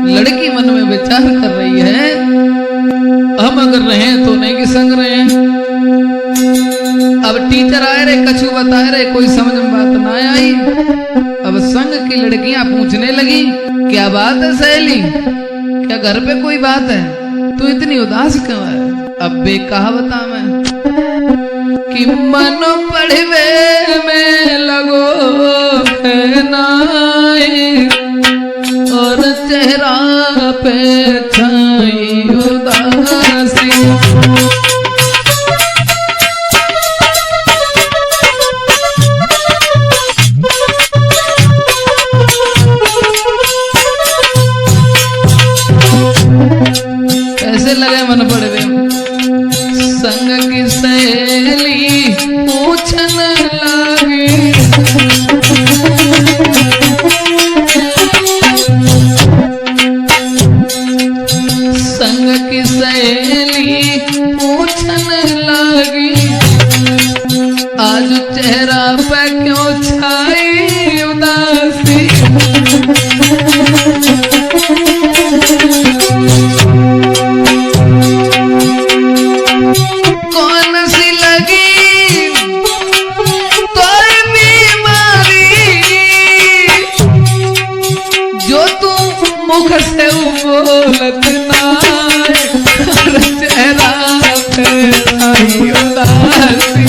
लड़की मन में विचार कर रही है, हम अगर रहे तो नहीं कि संग रहे। अब टीचर आए रे, कछु बताए रे, कोई समझ में बात ना आई। अब संग की लड़कियां पूछने लगी, क्या बात है सहेली, क्या घर पे कोई बात है, तू इतनी उदास क्यों है? अब बे कहा बता मैं कि मन पढ़वे में लगो है नाई, और चेहरा पे छाई उदासी। कैसे लगे मन पड़वे? संग की सहेली पूछन लगी, संग की सहेली पूछन लगी, आज चेहरा पे क्यों छाई उदासी। कौन सी लगी कोई बीमारी, जो तू मुख से बोलत ना, चेहरा पे छाई उदासी।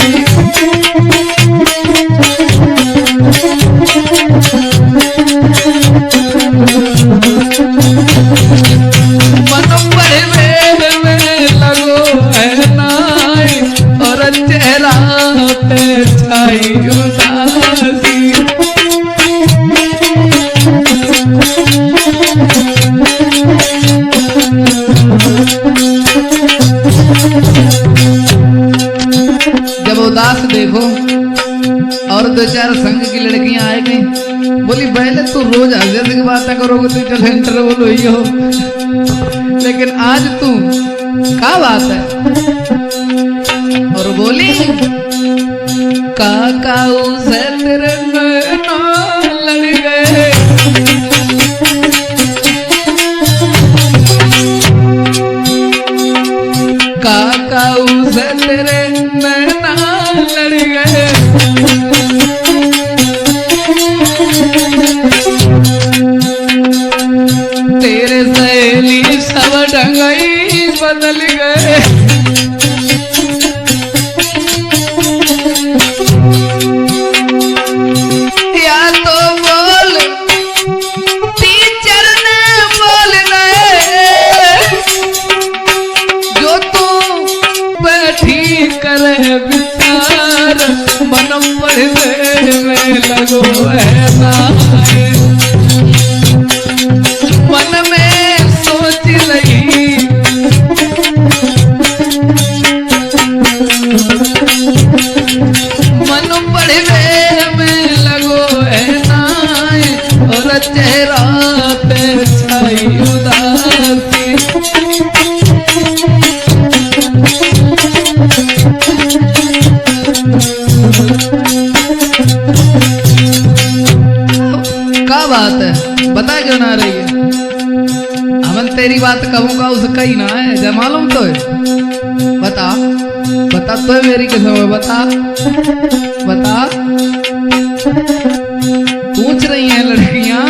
मन पढ़वे में लगो है नाई, और चेहरा पे छाई उदासी। जब उदास देखो और दो चार संग की लड़कियां आए गई, बोली पहले तू रोज हंसे की बातें करोगे तो चल इंटरवल हुई हो, लेकिन आज तू क्या बात है? और बोली काका उसे तेरे नैना लड़ गए, काका उसे तेरे नैना लड़ गए, तेरे सहेली सब ढंगई बदल गए। या तो बोल टीचर ने बोलना है, जो तू बैठी करे विचार, मन पढ़वे में लगो है नाई, मन में सोच लगी, मन पढ़वे में लगो है नाई, और चेहरा पे छाई उदासी। क्या बात है, बता क्यों ना रही है? हमन तेरी बात कहूंगा उसका ही ना है, जब मालूम तो है। बता बता तो है मेरी कसम है, बता बता। पूछ रही हैं लड़कियां,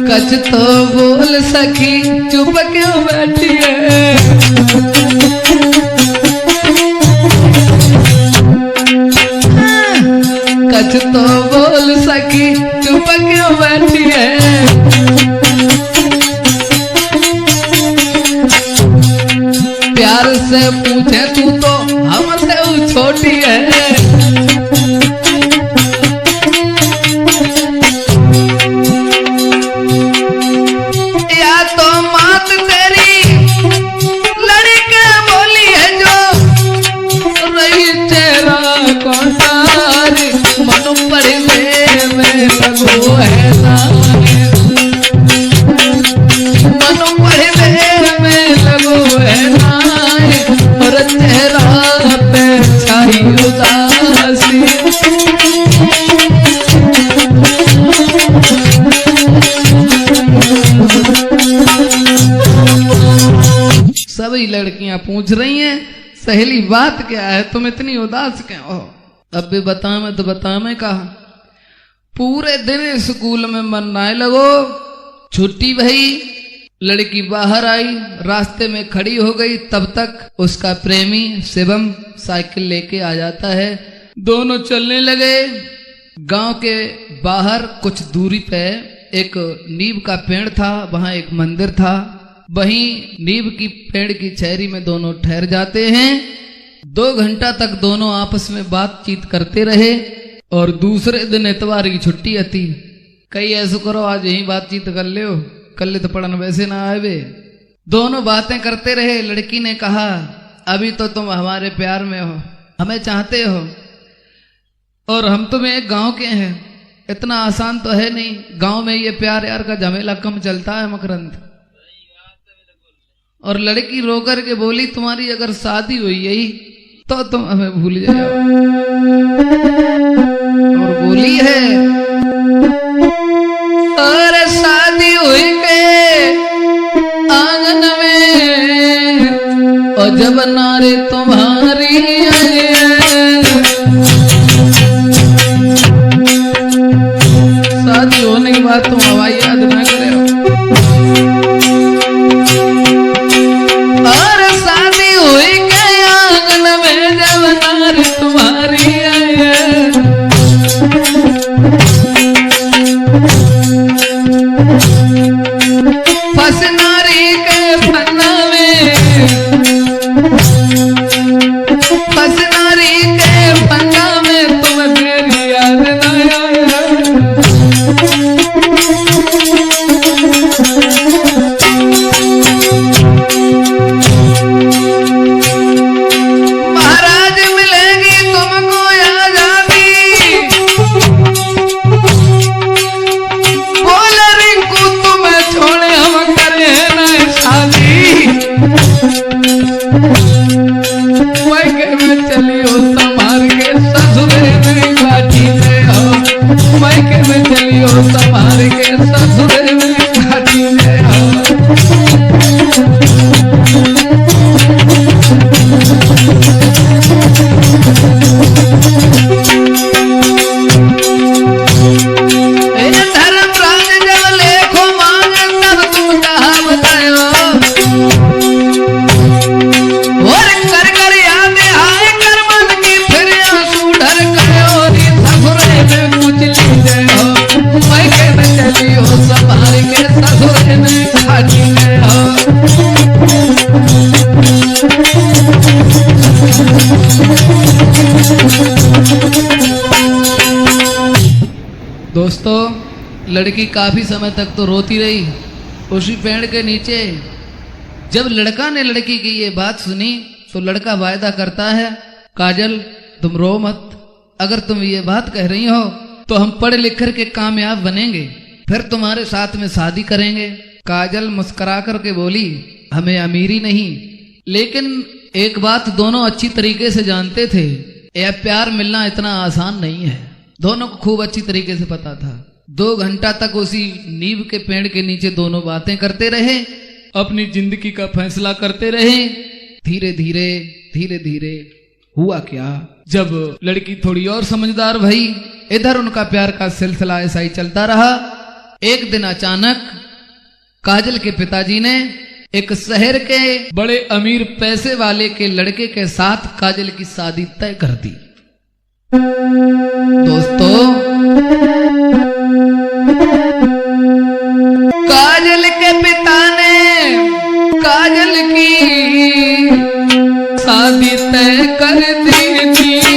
कच तो बोल सखी चुप क्यों बैठी है? कच तो बोल सखी चुप क्यों बैठी है? प्यार से पूछे तू तो हमसे छोटी है, या तो मात तेरी लड़के बोली है, जो रही चेहरा कौन सारी, मन पढ़वे में लगो है नाई, मन पढ़वे में लगो है नाई, और चेहरा पे छाई उदासी। सभी लड़कियां पूछ रही हैं, सहेली बात क्या है, तुम इतनी उदास क्यों हो? अब भी बता मैं तो बता मैं कहा। पूरे दिन स्कूल में मन ना लगो, छुट्टी भई, लड़की बाहर आई, रास्ते में खड़ी हो गई, तब तक उसका प्रेमी शिवम साइकिल लेके आ जाता है। दोनों चलने लगे। गांव के बाहर कुछ दूरी पे एक नीम का पेड़ था, वहां एक मंदिर था। वहीं नीम की पेड़ की छायरी में दोनों ठहर जाते हैं। 2 घंटा तक दोनों आपस में बातचीत करते रहे और दूसरे दिन इतवार की छुट्टी आती। कई ऐसा करो आज यही बातचीत कर ले, कल तो पढ़न वैसे ना आवे। दोनों बातें करते रहे। लड़की ने कहा, अभी तो तुम हमारे प्यार में हो, हमें चाहते हो, और हम तुम्हें एक गांव के हैं, इतना आसान तो है नहीं। गांव में ये प्यार यार का झमेला कम चलता है मकरंद। और लड़की रोकर के बोली, तुम्हारी अगर शादी हुई यही तो तुम हमें भूल जाओ। और बोली है, और शादी हुई के आंगन में, और जब नारे तुम्हारी शादी होने के बाद तुम हवाई याद ना करे हो। और शादी हुई के आंगन में, जब नारे तुम्हारी फस नारी के फन्ना में, फस नारी के फन्ना में, तुम्हें मेरी याद ना महाराज मिलेगी तुमको आजादी, बोल रिंकू तुम्हें छोड़े हम करे ना शादी। मायके में चली हो संभाल के ससुरे में घाटी में हो, मायके में चली हो संभाल के ससुरे में घाटी में हो। धर्मराज जब लेखो मांग तब तुम कहा बतायो, और कर कर याद आए कर मन की, फिर आंसू ढर करो नी ससुरे में कुछ लीजिए हो, मायके में चली हो संभाल के ससुरे में घाटी में हो। दोस्तों, लड़की काफी समय तक तो रोती रही उसी पेड़ के नीचे। जब लड़का ने लड़की की ये बात सुनी तो लड़का वायदा करता है, काजल तुम रो मत, अगर तुम ये बात कह रही हो तो हम पढ़ लिख कर के कामयाब बनेंगे, फिर तुम्हारे साथ में शादी करेंगे। काजल मुस्कुरा करके बोली, हमें अमीरी नहीं, लेकिन एक बात दोनों अच्छी तरीके से जानते थे, यह प्यार मिलना इतना आसान नहीं है। दोनों को खूब अच्छी तरीके से पता था। 2 घंटा तक उसी नीम के पेड़ के नीचे दोनों बातें करते रहे, अपनी जिंदगी का फैसला करते रहे। धीरे धीरे धीरे धीरे हुआ क्या, जब लड़की थोड़ी और समझदार भई, इधर उनका प्यार का सिलसिला ऐसा ही चलता रहा। एक दिन अचानक काजल के पिताजी ने एक शहर के बड़े अमीर पैसे वाले के लड़के के साथ काजल की शादी तय कर दी। दोस्तों, काजल के पिता ने काजल की शादी तय कर दी थी।